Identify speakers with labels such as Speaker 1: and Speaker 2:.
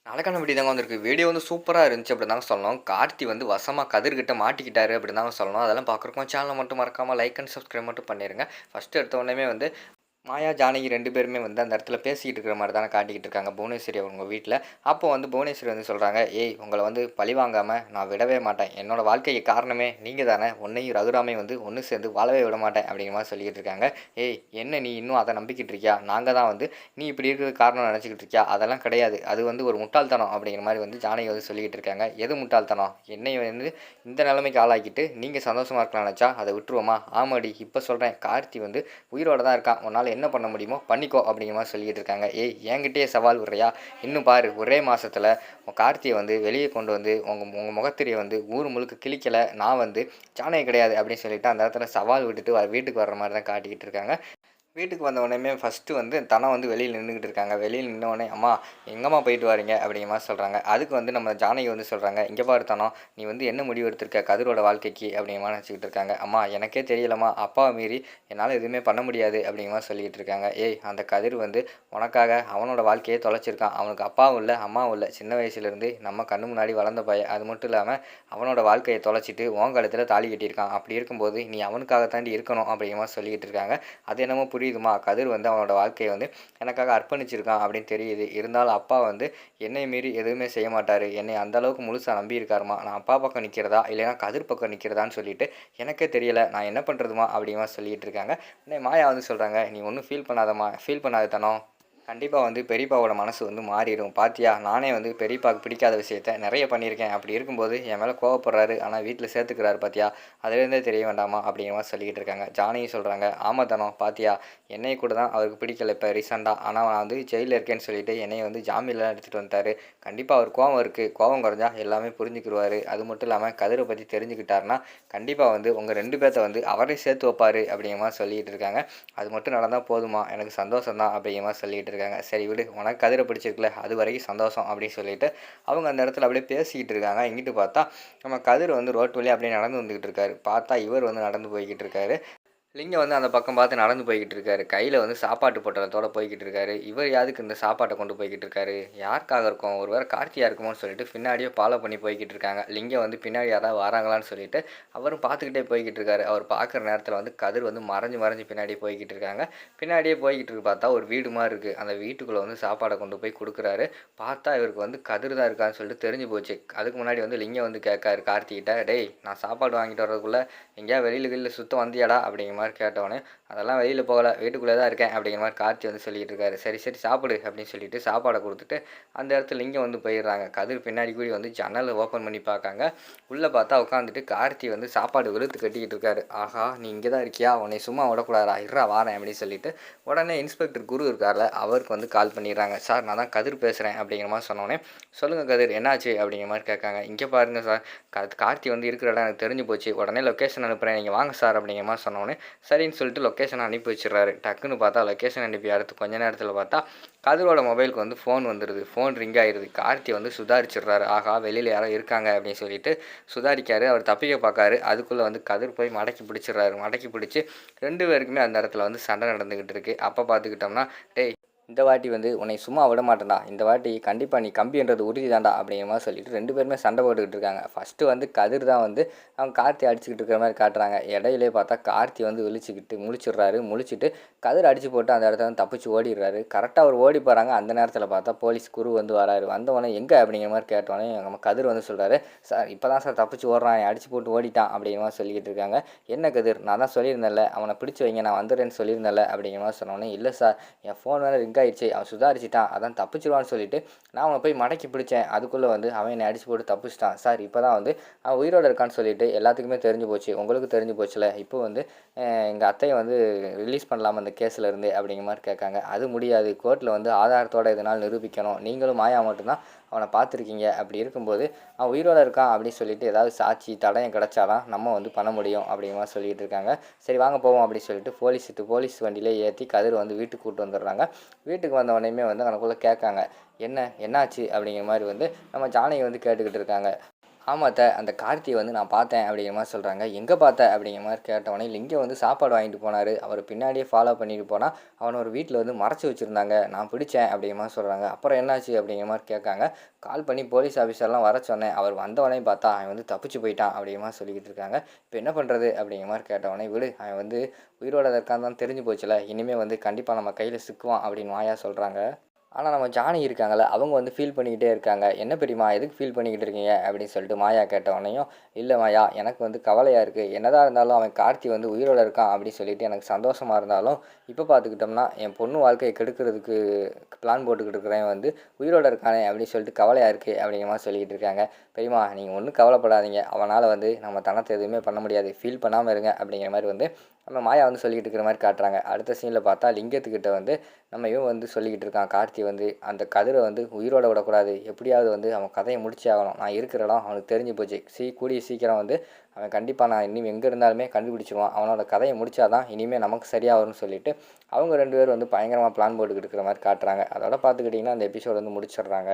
Speaker 1: நாளைக்கான வீடியோ தாங்க வந்திருக்கு. வீடியோ வந்து சூப்பரா இருந்துச்சு அப்படின்னு தாங்க சொல்லணும். கார்த்தி வந்து வசமா கதிர்கிட்ட மாட்டிக்கிட்டாரு அப்படின்னு தாங்க சொல்லணும். அதெல்லாம் பார்க்குறக்கும் சேனலை மட்டும் மறக்காம லைக் அண்ட் சப்ஸ்கிரைப் மட்டும் பண்ணிருங்க. ஃபர்ஸ்ட் எடுத்த உடனே வந்து மாயா, ஜானகி 2 பேருமே வந்து அந்த இடத்துல பேசிக்கிட்டு இருக்கிற மாரி தானே காட்டிக்கிட்டு இருக்காங்க, புவனேஸ்வரி அவங்க வீட்ல. அப்போ வந்து புவனேஸ்வரி வந்து சொல்றாங்க, "ஏய் உங்கள வந்து பழிவாங்காம நான் விடவே மாட்டேன். என்னோட வாழ்க்கைக்கு காரணமே நீங்க தானே. உன்னையும் ரகுராமையும் வந்து ஒண்ணு சேர்ந்து வாழவே விட மாட்டேன்." அப்படிங்கிற மாரி சொல்லிக்கிட்டு இருக்காங்க. "ஏய் என்ன நீ இன்னும் அத நம்பிக்கிட்டு இருக்கியா? நாங்க தான் வந்து நீ இப்படி இருக்கிறதுக்கு காரணம்னு நெனச்சுக்கிட்டு இருக்கியா? அதெல்லாம் கிடையாது. அது வந்து ஒரு முட்டாள்தனம்." அப்படிங்கிற மாரி வந்து ஜானகி வந்து சொல்லிக்கிட்டு இருக்காங்க. "எது முட்டாள்தனம்? என்னைய வந்து இந்த நிலைமைக்கு ஆளாக்கிட்டு நீங்க சந்தோஷமா இருக்கலாம்னு நெனச்சா அத விட்டுருவோமா? ஆமாடி இப்ப சொல்றேன். கார்த்தி வந்து உயிரோட தான் இருக்கான். உன்னால என்ன பண்ண முடியுமோ பண்ணிக்கோ." அப்படிங்கிற மாரி சொல்லிக்கிட்டு இருக்காங்க. "ஏய் என்கிட்டயே சவால் விடுறியா? இன்னும் பாரு ஒரே மாசத்துல உன் கார்த்திய வந்து வெளிய கொண்டு வந்து உங்க உங்க முகத்திரைய வந்து ஊர் முழுக்க கிழிக்கல. நான் வந்து ஜானகி கிடையாது." அப்படின்னு சொல்லிட்டு அந்த இடத்துல சவால் விட்டுட்டு வீட்டுக்கு வர்ற மாரி தான் காட்டிக்கிட்டு இருக்காங்க. வீட்டுக்கு வந்த உடனேயுமே ஃபஸ்ட்டு வந்து தனம் வந்து வெளியில நின்னுக்கிட்டு இருக்காங்க. வெளியில நின்ன உடனே, "அம்மா எங்கம்மா போயிட்டு வாரீங்க?" அப்படிங்கிற மாரி சொல்றாங்க. அதுக்கு வந்து நம்ம ஜானகி வந்து சொல்றாங்க, "இங்க பாரு தனம், நீ வந்து என்ன முடிவு எடுத்திருக்க கதிரோட வாழ்க்கைக்கு?" அப்படிங்கிற மாரி நெனச்சுக்கிட்டு இருக்காங்க. "அம்மா எனக்கே தெரியலம்மா. அப்பாவ மீறி என்னால எதுவுமே பண்ண முடியாது." அப்படிங்கிற மாரி சொல்லிக்கிட்டு இருக்காங்க. "ஏய் அந்த கதிர் வந்து உனக்காக அவனோட வாழ்க்கையே தொலைச்சிருக்கான். அவனுக்கு அப்பாவும் இல்ல, அம்மாவும் இல்ல. சின்ன வயசுலேருந்து நம்ம கண்ணு முன்னாடி வளர்ந்த பையன். அது மட்டும் இல்லாம அவனோட வாழ்க்கைய தொலைச்சிட்டு உன் கழுத்துல தாலி கட்டியிருக்கான். அப்படி இருக்கும்போது நீ அவனுக்காக தாண்டி இருக்கணும்." அப்படிங்கிற மாரி சொல்லிக்கிட்டு இருக்காங்க. அது என்னமோ புரியுதுமா, கதிர் வந்து அவனோட வாழ்க்கைய வந்து எனக்காக அர்ப்பணிச்சிருக்கான் அப்படின்னு தெரியுது. இருந்தாலும் அப்பா வந்து என்னைய மீறி எதுவுமே செய்ய மாட்டாரு. என்னைய அந்த அளவுக்கு முழுசா நம்பியிருக்காரும்மா. நான் அப்பா பக்கம் நிற்கிறதா, இல்லைன்னா கதிர் பக்கம் நிற்கிறதான்னு சொல்லிட்டு எனக்கே தெரியல. நான் என்ன பண்ணுறதும்மா அப்படிங்கிற மாரி சொல்லிட்டு இருக்காங்க. உடனே மாயா வந்து சொல்றாங்க, "நீ ஒண்ணும் ஃபீல் பண்ணாதம்மா. ஃபீல் பண்ணாத தனம். கண்டிப்பா வந்து பெரியப்பாவோட மனசு வந்து மாறிடும். பாத்தியா, நானே வந்து பெரியப்பாவுக்கு பிடிக்காத விஷயத்த நெறைய பண்ணியிருக்கேன். அப்படி இருக்கும்போது என் மேல கோவப்படுறாரு. ஆனா வீட்ல சேர்த்துக்கிறாரு பாத்தியா, அதுலேருந்தே தெரிய வேண்டாமா?" அப்படிங்கிற மாரி சொல்லிக்கிட்டு இருக்காங்க. ஜானகி சொல்றாங்க, "ஆமா தனம், பாத்தியா என்னைய கூட தான் அவருக்கு பிடிக்கல இப்ப ரீசெண்டா. ஆனா நான் வந்து ஜெயில்ல இருக்கேன்னு சொல்லிட்டு என்னைய வந்து ஜாமீன்லாம் எடுத்துட்டு வந்துட்டாரு. கண்டிப்பா அவருக்கு கோவம் இருக்கு. கோவம் குறைஞ்சா எல்லாமே புரிஞ்சுக்கிருவாரு. அது மட்டும் இல்லாம கதிர பத்தி தெரிஞ்சுக்கிட்டாருன்னா, கண்டிப்பா வந்து உங்க 2 பேத்த வந்து அவரே சேர்த்து வைப்பாரு." அப்படிங்கிற மாரி சொல்லிக்கிட்டு இருக்காங்க. "அது மட்டும் நடந்தா போதுமா, எனக்கு சந்தோஷம் தான்." அப்படிங்கிற மாரி சொல்லிட்டு இருக்காங்க. "சரி விடு, உனக்கு கதிர பிடிச்சிருக்குல்ல, அது வரைக்கும் சந்தோஷம்." அப்படின்னு சொல்லிட்டு அவங்க அந்த இடத்துல அப்படியே பேசிக்கிட்டு இருக்காங்க. இங்கிட்டு பார்த்தா நம்ம கதிர் வந்து ரோட்டு வழியா அப்படியே நடந்து வந்துகிட்டு இருக்காரு. பார்த்தா இவர் வந்து நடந்து போய்க்கிட்டு இருக்காரு. லிங்கம் வந்து அந்த பக்கம் பார்த்து நடந்து போய்க்கிட்டு இருக்காரு. கையில வந்து சாப்பாட்டு பொட்டலத்தோட போய்க்கிட்டு இருக்காரு. இவர் யாதுக்கு இந்த சாப்பாட்ட கொண்டு போய்க்கிட்டு இருக்காரு? யாருக்காக இருக்கும்? ஒரு வேள கார்த்தியா இருக்குமோன்னு சொல்லிட்டு பின்னாடியே ஃபாலோ பண்ணி போய்க்கிட்டு இருக்காங்க. லிங்கம் வந்து பின்னாடி யாராவது வராங்களான்னு சொல்லிட்டு அவரும் பார்த்துக்கிட்டே போய்க்கிட்டு இருக்காரு. அவர் பார்க்குற நேரத்தில வந்து கதிர் வந்து மறைஞ்சு மறைஞ்சு பின்னாடியே போய்க்கிட்டு இருக்காங்க. பின்னாடியே போய்க்கிட்டு இருக்கு பார்த்தா ஒரு வீடு மாரி இருக்கு. அந்த வீட்டுக்குள்ள வந்து சாப்பாட கொண்டு போய் குடுக்குறாரு. பார்த்தா இவருக்கு வந்து கதிர் தான் இருக்கான்னு சொல்லிட்டு தெரிஞ்சு போச்சு. அதுக்கு முன்னாடி வந்து லிங்கம் வந்து கேட்காரு கார்த்திகிட்ட, "டேய் நான் சாப்பாடு வாங்கிட்டு வரதுக்குள்ள எங்கேயாவது வெளியில கிவெளியில சுத்த வந்தியாடா?" அப்படிங்கிற மாரி கேட்டவுடனே, "அதெல்லாம் வெளியில போகல. வீட்டுக்குள்ளே தான் இருக்கேன்." அப்படிங்கிற மாரி கார்த்தி வந்து சொல்லிக்கிட்டு இருக்காரு. "சரி, சரி சாப்பிடு." அப்படின்னு சொல்லிட்டு சாப்பாட குடுத்துட்டு, அந்த இடத்துல லிங்கம் வந்து போயிடுறாங்க. கதிர் பின்னாடி கூடி வந்து ஜன்னல ஓப்பன் பண்ணி பார்க்காங்க. உள்ள பார்த்தா உட்காந்துட்டு கார்த்தி வந்து சாப்பாடு வெளுத்து கட்டிக்கிட்டு இருக்காரு. "ஆஹா! நீ இங்க தான் இருக்கியா? உன்னைய சும்மா விடக்கூடாதுடா. இருடா வாரேன்." அப்படின்னு சொல்லிட்டு, உடனே இன்ஸ்பெக்டர் குரு இருக்கார்ல, அவருக்கு வந்து கால் பண்ணிடுறாங்க. "சார் நான் தான் கதிர் பேசுறேன்." அப்படிங்கிற மாரி சொன்னோனே, "சொல்லுங்க கதிர் என்னாச்சு?" அப்படிங்கிற மாரி கேட்காங்க. "இங்க பாருங்க சார், கார்த்தி வந்து இருக்கிற இடம் எனக்கு தெரிஞ்சு போச்சு. உடனே லொக்கேஷன் அனுப்புறேன். நீங்க வாங்க சார்." அப்படிங்கிற மாரி சொன்னோனே, சரின்னு சொல்லிட்டு லொக்கேஷன அனுப்பி வச்சுடுறாரு. டக்குன்னு பார்த்தா லொக்கேஷன் அனுப்பி அடுத்து கொஞ்ச நேரத்தில பார்த்தா, கதிரோட மொபைலுக்கு வந்து ஃபோன் வந்துருது. ஃபோன் ரிங் ஆயிருது. கார்த்தி வந்து சுதாரிச்சுடுறாரு. ஆஹா! வெளியில யாரோ இருக்காங்க அப்படின்னு சொல்லிட்டு சுதாரிக்காரு. அவர் தப்பிக்க பார்க்காரு. அதுக்குள்ள வந்து கதிர் போய் மடக்கி பிடிச்சிடுறாரு. மடக்கி பிடிச்சு 2 பேருக்குமே அந்த இடத்துல வந்து சண்டை நடந்துகிட்டு இருக்கு. அப்ப பார்த்துக்கிட்டோம்னா, "டேய் இந்த வாட்டி வந்து உன்னை சும்மா விட மாட்டேன்டா. இந்த வாட்டி கண்டிப்பா நீ கம்பின்றது உறுதி தான்டா." அப்படிங்கிற மாரி சொல்லிட்டு 2 பேருமே சண்டை போட்டுக்கிட்டு இருக்காங்க. ஃபர்ஸ்ட்டு வந்து கதிர் தான் வந்து அவங்க கார்த்தி அடிச்சுக்கிட்டு இருக்கிற மாரி காட்டுறாங்க. இடையிலேயே பார்த்தா கார்த்தி வந்து விழிச்சுக்கிட்டு முழிச்சிடுறாரு. முழிச்சுட்டு கதிர் அடிச்சு போட்டு அந்த இடத்துல வந்து தப்பிச்சு ஓடிடுறாரு. கரெக்ட்டா அவர் ஓடி போறாங்க. அந்த நேரத்தில பார்த்தா போலீஸ் குரு வந்து வராரு. வந்தவுடனே எங்க அப்படிங்கிற மாரி கேட்டவுடனே நம்ம கதிர் வந்து சொல்றாரு, "சார் இப்ப தான் சார் தப்பிச்சு ஓடுறான். என்னைய அடிச்சு போட்டு ஓடிட்டான்." அப்படிங்கிற மாரி சொல்லிக்கிட்டு இருக்காங்க. "என்ன கதிர் நான் தான் சொல்லியிருந்தேன்ல, அவன பிடிச்சு வைங்க நான் வந்துடுறேன்னு சொல்லியிருந்தேன்ல." அப்படிங்கிற மாரி சொன்னவுடனே, "இல்ல சார் என் ஃபோன் வேற ரிங் ஆயிடுச்சு. அவன் சுதாரிச்சுட்டான். அதான் தப்பிச்சுருவான்னு சொல்லிட்டு நான் அவன போய் மடக்கி பிடிச்சேன். அதுக்குள்ள வந்து அவன் என்னை அடிச்சு போட்டு தப்பிச்சுட்டான். சார் இப்ப தான் வந்து அவன் உயிரோட இருக்கான்னு சொல்லிட்டு எல்லாத்துக்குமே தெரிஞ்சு போச்சு. உங்களுக்கும் தெரிஞ்சு போச்சுல்ல. இப்போ வந்து எங்க அத்தைய வந்து ரிலீஸ் பண்ணலாமா இந்த கேஸ்ல இருந்து?" அப்படிங்கிற மாரி கேட்காங்க. "அது முடியாது. கோர்ட்ல வந்து ஆதாரத்தோட எதனால நிரூபிக்கணும். நீங்களும் மாயா மட்டும் தான் அவன பார்த்துருக்கீங்க. அப்படி இருக்கும்போது அவன் உயிரோட இருக்கான் அப்படின்னு சொல்லிட்டு ஏதாவது சாட்சி, தடயம் கிடைச்சா தான் நம்ம வந்து பண்ண முடியும்." அப்படிங்கிற மாரி சொல்லிட்டு இருக்காங்க. "சரி வாங்க போவோம்." அப்படின்னு சொல்லிட்டு போலீஸ் வண்டியிலே ஏத்தி கதிர வந்து வீட்டுக்கு கூட்டு வந்துடுறாங்க. வீட்டுக்கு வந்த உடனேயுமே வந்து அவனுக்குள்ள கேட்காங்க. "என்ன என்னாச்சு?" அப்படிங்கிற மாரி வந்து நம்ம ஜானகி வந்து கேட்டுக்கிட்டு இருக்காங்க. ஆமா அத்த. அந்த கார்த்திய வந்து நான் பார்த்தேன் அப்படிங்கிற மாரி சொல்றாங்க. எங்க பார்த்த? அப்படிங்கிற மாரி கேட்டவுடனே, லிங்கம் வந்து சாப்பாடு வாங்கிட்டு போனாரு. அவரு பின்னாடியே ஃபாலோ பண்ணிட்டு போனா, அவன ஒரு வீட்ல வந்து மறைச்சு வச்சிருந்தாங்க. நான் பிடிச்சேன் அப்படிங்கிற மாரி சொல்றாங்க. அப்புறம் என்னாச்சு? அப்படிங்கிற மாரி கேட்காங்க. கால் பண்ணி போலீஸ் ஆஃபீஸர்லாம் வர சொன்னேன். அவர் வந்தவனையும் பார்த்தா, அவன் வந்து தப்பிச்சு போயிட்டான் அப்படிங்கிற மாரி சொல்லிக்கிட்டு இருக்காங்க. இப்ப என்ன பண்றது? அப்படிங்கிற மாரி கேட்டவுடனே, விடு அவன் வந்து உயிரோட இருக்கான்னு தான் தெரிஞ்சு போச்சுல்ல. இனிமே வந்து கண்டிப்பா நம்ம கையில சிக்குவான் அப்படின்னு மாயா சொல்றாங்க. ஆனா, நம்ம ஜானகி இருக்காங்கல்ல, அவங்க வந்து ஃபீல் பண்ணிக்கிட்டே இருக்காங்க. "என்ன பெரியம்மா, எதுக்கு ஃபீல் பண்ணிக்கிட்டு இருக்கீங்க?" அப்படின்னு சொல்லிட்டு மாயா கேட்டவுடனேயும், "இல்ல மாயா, எனக்கு வந்து கவலையா இருக்கு. என்னதான் இருந்தாலும் அவன் கார்த்தி வந்து உயிரோட இருக்கான் அப்படின்னு சொல்லிட்டு எனக்கு சந்தோஷமா இருந்தாலும், இப்ப பார்த்துக்கிட்டோம்னா, என் பொண்ணு வாழ்க்கைய கெடுக்கிறதுக்கு பிளான் போட்டுக்கிட்டு இருக்கிறவன் வந்து உயிரோட இருக்கானே அப்படின்னு சொல்லிட்டு கவலையா இருக்கு." அப்படிங்கிற மாரி சொல்லிக்கிட்டு இருக்காங்க. "பெரியம்மா, நீங்க ஒண்ணும் கவலைப்படாதீங்க. அவனால வந்து நம்ம தனத்த எதுவுமே பண்ண முடியாது. ஃபீல் பண்ணாம இருங்க." அப்படிங்கிற மாரி வந்து நம்ம மாயா வந்து சொல்லிக்கிட்டு இருக்கிற மாரி காட்டுறாங்க. அடுத்த சீன்ல பார்த்தா, லிங்கத்துக்கிட்ட வந்து நம்ம இவன் வந்து சொல்லிக்கிட்டு இருக்கான் கார்த்தி வந்து, அந்த கதிரை வந்து உயிரோட விடக்கூடாது. எப்படியாவது வந்து அவன் கதைய முடிச்சே ஆகணும். நான் இருக்கிற இடம் அவனுக்கு தெரிஞ்சு போச்சு. கூடிய சீக்கிரம் வந்து அவன் கண்டிப்பா நான் இனி எங்க இருந்தாலுமே கண்டுபிடிச்சுருவான். அவனோட கதைய முடிச்சா தான் இனிமே நமக்கு சரியா வரும்னு சொல்லிட்டு, அவங்க 2 பேரும் வந்து பயங்கரமா பிளான் போட்டுக்கிட்டு இருக்கிற மாரி காட்டுறாங்க. அதோட பார்த்துக்கிட்டிங்கன்னா, அந்த எபிசோட் வந்து முடிச்சிடுறாங்க.